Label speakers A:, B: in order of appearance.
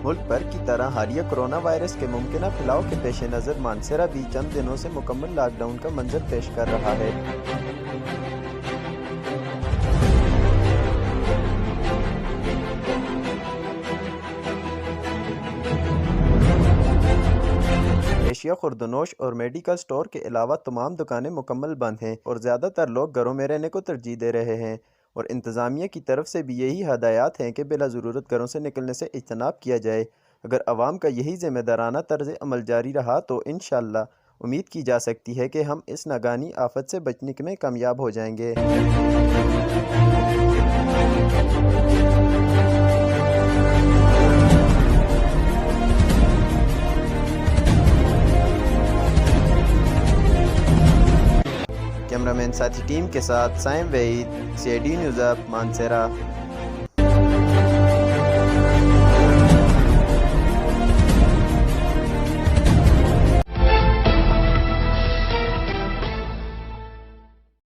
A: मुल्क भर की तरह हालिया कोरोना वायरस के मुमकिन फैलाव के पेश नज़र मानसेरा भी चंद दिनों से मुकम्मल लॉकडाउन का मंजर पेश कर रहा है। एशिया खुर्दनोश और मेडिकल स्टोर के अलावा तमाम दुकानें मुकम्मल बंद हैं और ज़्यादातर लोग घरों में रहने को तरजीह दे रहे हैं। और इंतज़ामिया की तरफ से भी यही हदायत हैं कि बिला ज़रूरत घरों से निकलने से इज्तनाब किया जाए। अगर आवाम का यही ज़िम्मेदाराना तर्ज अमल जारी रहा तो इंशाअल्लाह उम्मीद की जा सकती है कि हम इस नागानी आफत से बचने में कामयाब हो जाएंगे। कैमरामैन साथी टीम के साथ साइम वहीद, CID न्यूज़, मानसेरा।